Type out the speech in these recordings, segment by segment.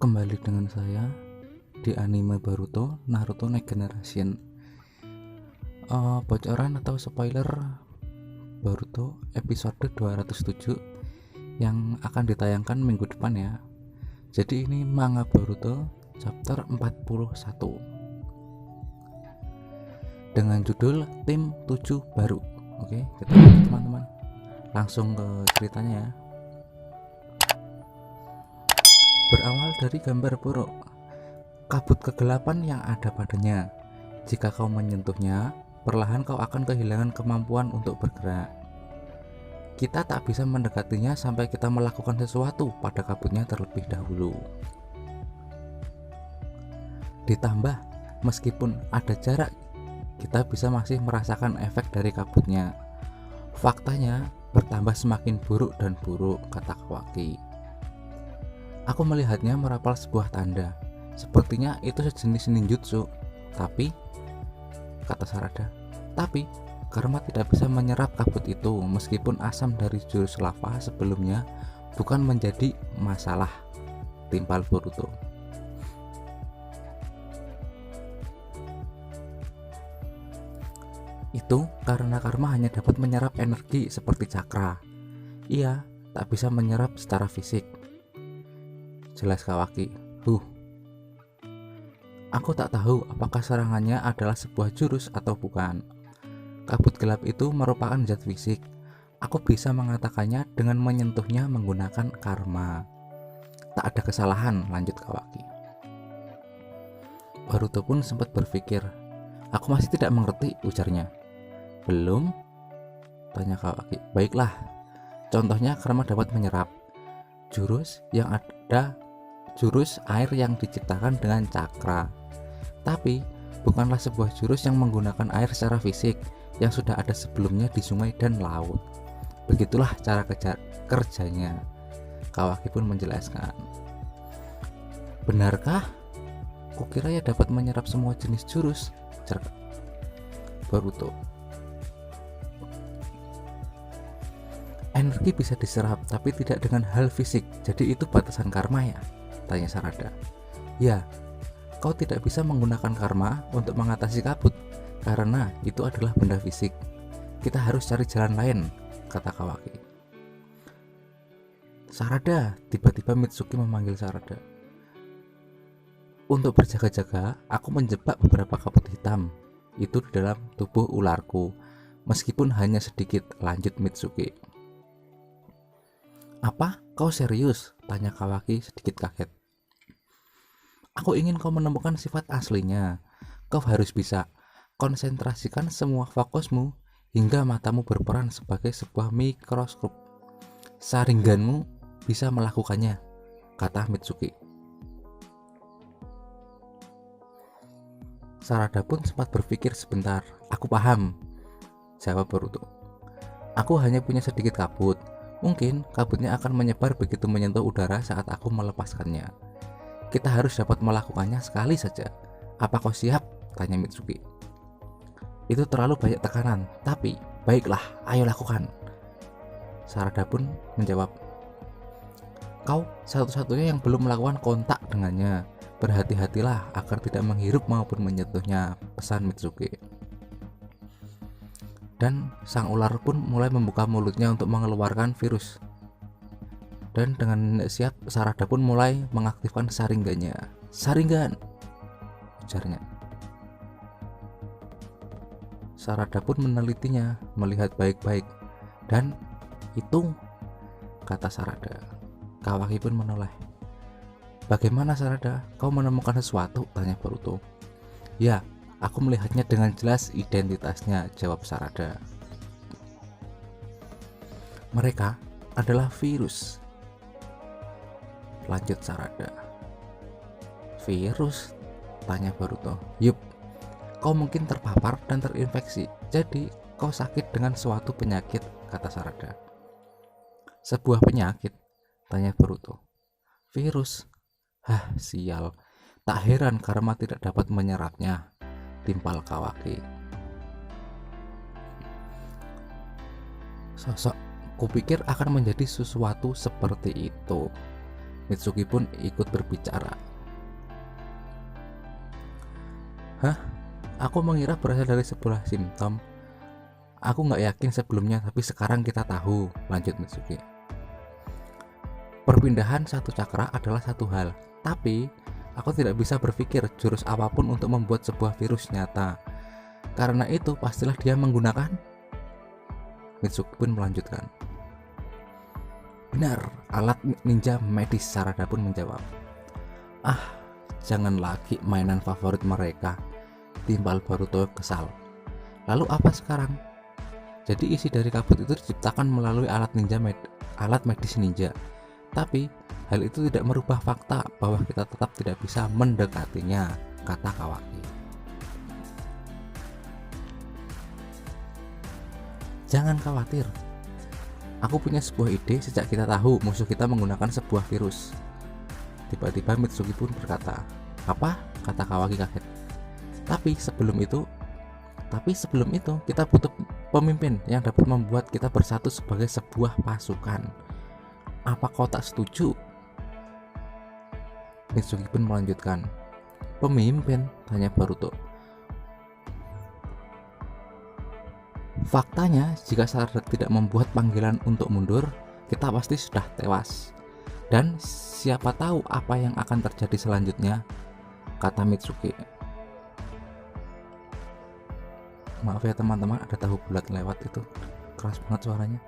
Kembali dengan saya di anime Boruto Naruto Next Generation. Bocoran atau spoiler Boruto episode 207 yang akan ditayangkan minggu depan ya. Jadi ini manga Boruto chapter 41 dengan judul Tim 7 Baru. Oke, kita lihat teman-teman. Langsung ke ceritanya ya. Berawal dari gambar buruk, kabut kegelapan yang ada padanya. Jika kau menyentuhnya, perlahan kau akan kehilangan kemampuan untuk bergerak. Kita tak bisa mendekatinya sampai kita melakukan sesuatu pada kabutnya terlebih dahulu. Ditambah, meskipun ada jarak, kita bisa masih merasakan efek dari kabutnya. Faktanya, bertambah semakin buruk dan buruk, kata Kawaki. Aku melihatnya merapal sebuah tanda. Sepertinya itu sejenis ninjutsu. Tapi, kata Sarada, Karma tidak bisa menyerap kabut itu meskipun asam dari jurus lava sebelumnya bukan menjadi masalah, timpal Boruto. Itu karena karma hanya dapat menyerap energi seperti cakra. Ia tak bisa menyerap secara fisik. Jelas Kawaki. Aku tak tahu apakah serangannya adalah sebuah jurus atau bukan. Kabut gelap itu merupakan zat fisik. Aku bisa mengatakannya dengan menyentuhnya menggunakan karma. Tak ada kesalahan, lanjut Kawaki. Boruto pun sempat berpikir. Aku masih tidak mengerti, ujarnya. Belum? Tanya Kawaki. Baiklah, contohnya karma dapat menyerap jurus air yang diciptakan dengan cakra. Tapi bukanlah sebuah jurus yang menggunakan air secara fisik yang sudah ada sebelumnya di sungai dan laut. Begitulah cara kerjanya. Kawaki pun menjelaskan. Benarkah? Kukira ia dapat menyerap semua jenis jurus, ujar Boruto. Energi bisa diserap tapi tidak dengan hal fisik. Jadi itu batasan karma ya? Tanya Sarada. Ya, kau tidak bisa menggunakan karma untuk mengatasi kabut karena itu adalah benda fisik. Kita harus cari jalan lain, kata Kawaki. Sarada, tiba-tiba Mitsuki memanggil Sarada. Untuk berjaga-jaga, aku menjebak beberapa kabut hitam itu di dalam tubuh ularku, meskipun hanya sedikit, lanjut Mitsuki. Apa? Kau serius? Tanya Kawaki sedikit kaget. Aku ingin kau menemukan sifat aslinya. Kau harus bisa konsentrasikan semua fokusmu hingga matamu berperan sebagai sebuah mikroskop. Sharinganmu bisa melakukannya, kata Mitsuki. Sarada pun sempat berpikir sebentar. Aku paham, jawab Boruto. Aku hanya punya sedikit kabut. Mungkin kabutnya akan menyebar begitu menyentuh udara saat aku melepaskannya. Kita harus dapat melakukannya sekali saja. Apa kau siap? Tanya Mitsuki. Itu terlalu banyak tekanan, tapi baiklah, ayo lakukan. Sarada pun menjawab. Kau satu-satunya yang belum melakukan kontak dengannya. Berhati-hatilah agar tidak menghirup maupun menyentuhnya, pesan Mitsuki. Dan sang ular pun mulai membuka mulutnya untuk mengeluarkan virus. Dan dengan siap, Sarada pun mulai mengaktifkan Sharingannya. Sharingan, ujarnya. Sarada pun menelitinya, melihat baik-baik. Dan itu, kata Sarada. Kawaki pun menoleh. Bagaimana Sarada? Kau menemukan sesuatu? Tanya Boruto. Ya, aku melihatnya dengan jelas identitasnya, jawab Sarada. Mereka adalah virus, lanjut Sarada. Virus? Tanya Boruto. Yup, kau mungkin terpapar dan terinfeksi. Jadi kau sakit dengan suatu penyakit, kata Sarada. Sebuah penyakit? Tanya Boruto. Virus? Hah, sial. Tak heran karma tidak dapat menyerapnya, timpal Kawaki. Kupikir akan menjadi sesuatu seperti itu. Mitsuki pun ikut berbicara. Hah? Aku mengira berasal dari sebuah simptom. Aku nggak yakin sebelumnya, tapi sekarang kita tahu, lanjut Mitsuki. Perpindahan satu cakra adalah satu hal, tapi aku tidak bisa berpikir jurus apapun untuk membuat sebuah virus nyata. Karena itu pastilah dia menggunakan. Mitsuki pun melanjutkan. Benar, alat ninja medis, Sarada pun menjawab. Ah, jangan lagi mainan favorit mereka, timpal Boruto kesal. Lalu apa sekarang? Jadi isi dari kabut itu diciptakan melalui alat medis ninja. Tapi hal itu tidak merubah fakta bahwa kita tetap tidak bisa mendekatinya, kata Kawaki. Jangan khawatir. Aku punya sebuah ide sejak kita tahu musuh kita menggunakan sebuah virus. Tiba-tiba Mitsuki pun berkata. Apa? Kata Kawaki kaget. Tapi sebelum itu kita butuh pemimpin yang dapat membuat kita bersatu sebagai sebuah pasukan. Apa kau tak setuju? Mitsuki pun melanjutkan. Pemimpin? Tanya Boruto. Faktanya, jika Sarada tidak membuat panggilan untuk mundur, kita pasti sudah tewas. Dan siapa tahu apa yang akan terjadi selanjutnya, kata Mitsuki. Maaf ya teman-teman, ada tahu bulat lewat itu. Keras banget suaranya.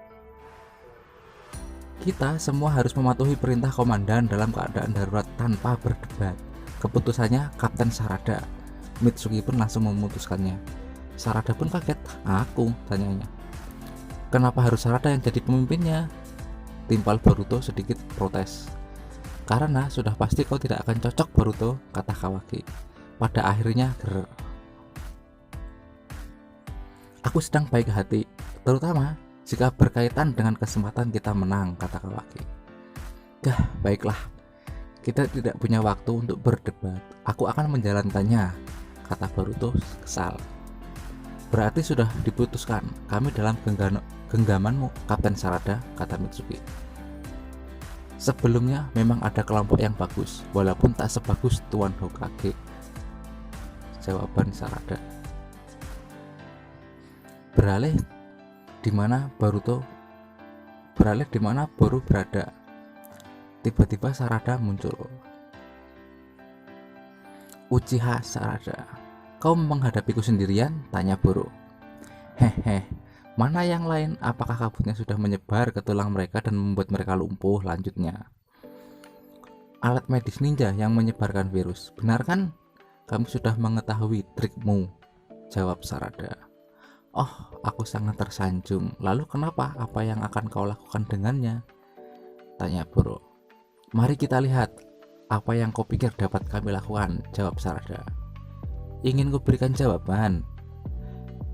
Kita semua harus mematuhi perintah komandan dalam keadaan darurat tanpa berdebat. Keputusannya Kapten Sarada. Mitsuki pun langsung memutuskannya. Sarada pun kaget. Aku? Tanyanya. Kenapa harus Sarada yang jadi pemimpinnya? Timpal Boruto sedikit protes. Karena sudah pasti kau tidak akan cocok, Boruto, kata Kawaki. Pada akhirnya Aku sedang baik hati, terutama jika berkaitan dengan kesempatan kita menang, kata Kawaki. Baiklah, kita tidak punya waktu untuk berdebat. Aku akan menjalankannya, kata Boruto kesal. Berarti sudah diputuskan, kami dalam genggamanmu, Kapten Sarada, kata Mitsuki. Sebelumnya memang ada kelompok yang bagus, walaupun tak sebagus Tuan Hokage, jawaban Sarada. Beralih di mana Boru berada. Tiba-tiba Sarada muncul. Uchiha Sarada, kau menghadapiku sendirian? Tanya Boru. Mana yang lain? Apakah kabutnya sudah menyebar ke tulang mereka dan membuat mereka lumpuh? Lanjutnya. Alat medis ninja yang menyebarkan virus. Benar kan? Kamu sudah mengetahui trikmu, jawab Sarada. Oh, aku sangat tersanjung. Lalu kenapa? Apa yang akan kau lakukan dengannya? Tanya Boru. Mari kita lihat apa yang kau pikir dapat kami lakukan, jawab Sarada. Ingin kuberikan jawaban?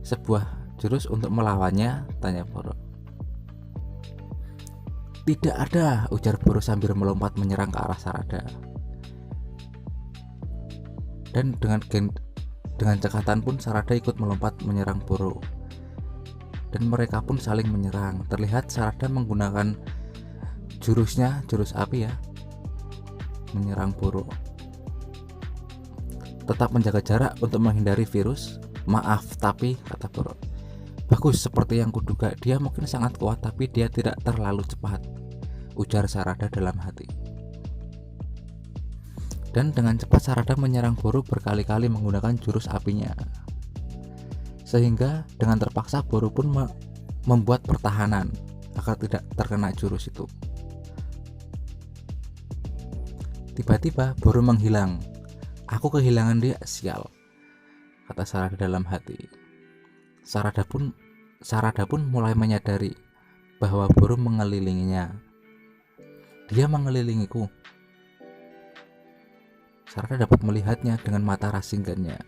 Sebuah jurus untuk melawannya? Tanya Boru. Tidak ada, ujar Boru sambil melompat menyerang ke arah Sarada. Dan dengan cekatan pun Sarada ikut melompat menyerang Boru. Dan mereka pun saling menyerang. Terlihat Sarada menggunakan jurusnya, jurus api ya, menyerang Boru. Tetap menjaga jarak untuk menghindari virus. Maaf, tapi, kata Boru. Bagus, seperti yang kuduga. Dia mungkin sangat kuat, tapi dia tidak terlalu cepat, ujar Sarada dalam hati. Dan dengan cepat Sarada menyerang Boru berkali-kali menggunakan jurus apinya. Sehingga dengan terpaksa Boru pun membuat pertahanan agar tidak terkena jurus itu. Tiba-tiba Boru menghilang. Aku kehilangan dia, sial, kata Sarada dalam hati. Sarada pun mulai menyadari bahwa Boru mengelilinginya. Dia mengelilingiku. Sarada dapat melihatnya dengan mata rasingannya.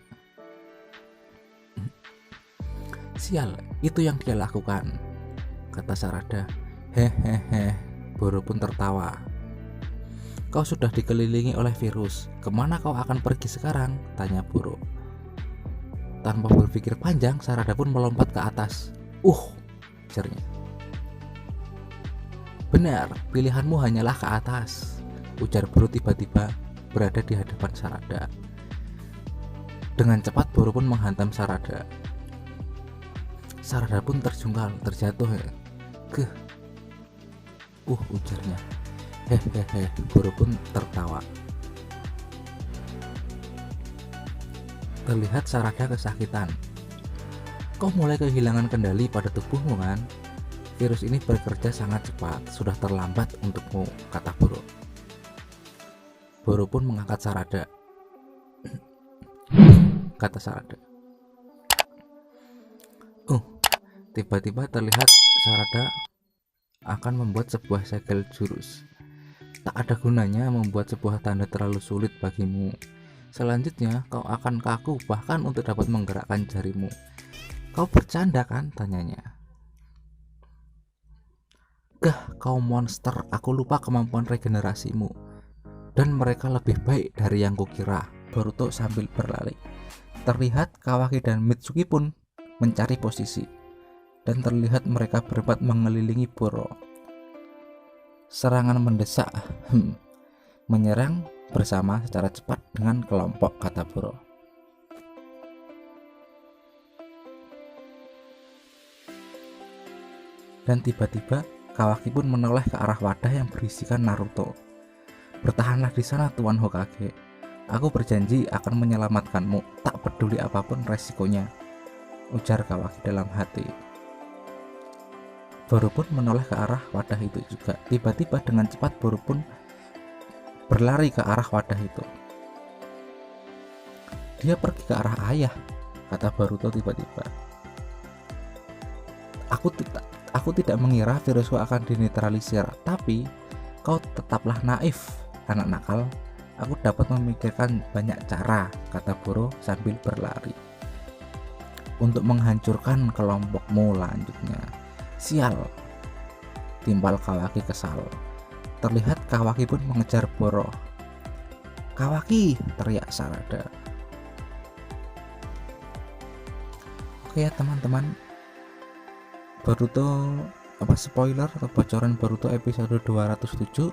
Sial, itu yang dia lakukan, kata Sarada. Hehehe, Boru pun tertawa. Kau sudah dikelilingi oleh virus. Kemana kau akan pergi sekarang? Tanya Boru. Tanpa berpikir panjang, Sarada pun melompat ke atas. Ujarnya. Benar, pilihanmu hanyalah ke atas. ujar Boruto tiba-tiba berada di hadapan Sarada. Dengan cepat Boruto pun menghantam Sarada. Sarada pun terjungkal, terjatuh. Geh. Ujarnya. Hehehe, Boruto pun tertawa. Terlihat Sarada kesakitan. Kau mulai kehilangan kendali pada tubuhmu kan? Virus ini bekerja sangat cepat, sudah terlambat untukmu, kata Boruto. Boruto pun mengangkat Sarada. Kata Sarada. Tiba-tiba terlihat Sarada akan membuat sebuah segel jurus. Tak ada gunanya membuat sebuah tanda terlalu sulit bagimu. Selanjutnya kau akan kaku bahkan untuk dapat menggerakkan jarimu. Kau bercanda kan? Tanyanya. Gah, kau monster, aku lupa kemampuan regenerasimu. Dan mereka lebih baik dari yang kukira, Boruto sambil berlari. Terlihat Kawaki dan Mitsuki pun mencari posisi. Dan terlihat mereka berempat mengelilingi Boro. Serangan mendesak, menyerang bersama secara cepat dengan kelompok, kata Boro. Dan tiba-tiba Kawaki pun menoleh ke arah wadah yang berisikan Naruto. Bertahanlah di sana, Tuan Hokage. Aku berjanji akan menyelamatkanmu, tak peduli apapun resikonya, ujar Kawaki dalam hati. Boruto pun menoleh ke arah wadah itu juga. Tiba-tiba dengan cepat Boruto pun berlari ke arah wadah itu. Dia pergi ke arah ayah, kata Boruto tiba-tiba. Aku tidak mengira virusku akan dinetralisir, tapi kau tetaplah naif, anak nakal. Aku dapat memikirkan banyak cara, kata Boruto sambil berlari. Untuk menghancurkan kelompokmu, lanjutnya. Sial, timbal Kawaki kesal. Terlihat Kawaki pun mengejar Boro. Kawaki, teriak Sarada. Oke ya teman-teman, Boruto spoiler atau bocoran Boruto episode 207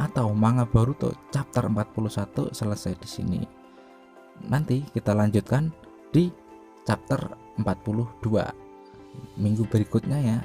atau manga Boruto chapter 41 selesai di sini. Nanti kita lanjutkan di chapter 42 minggu berikutnya ya.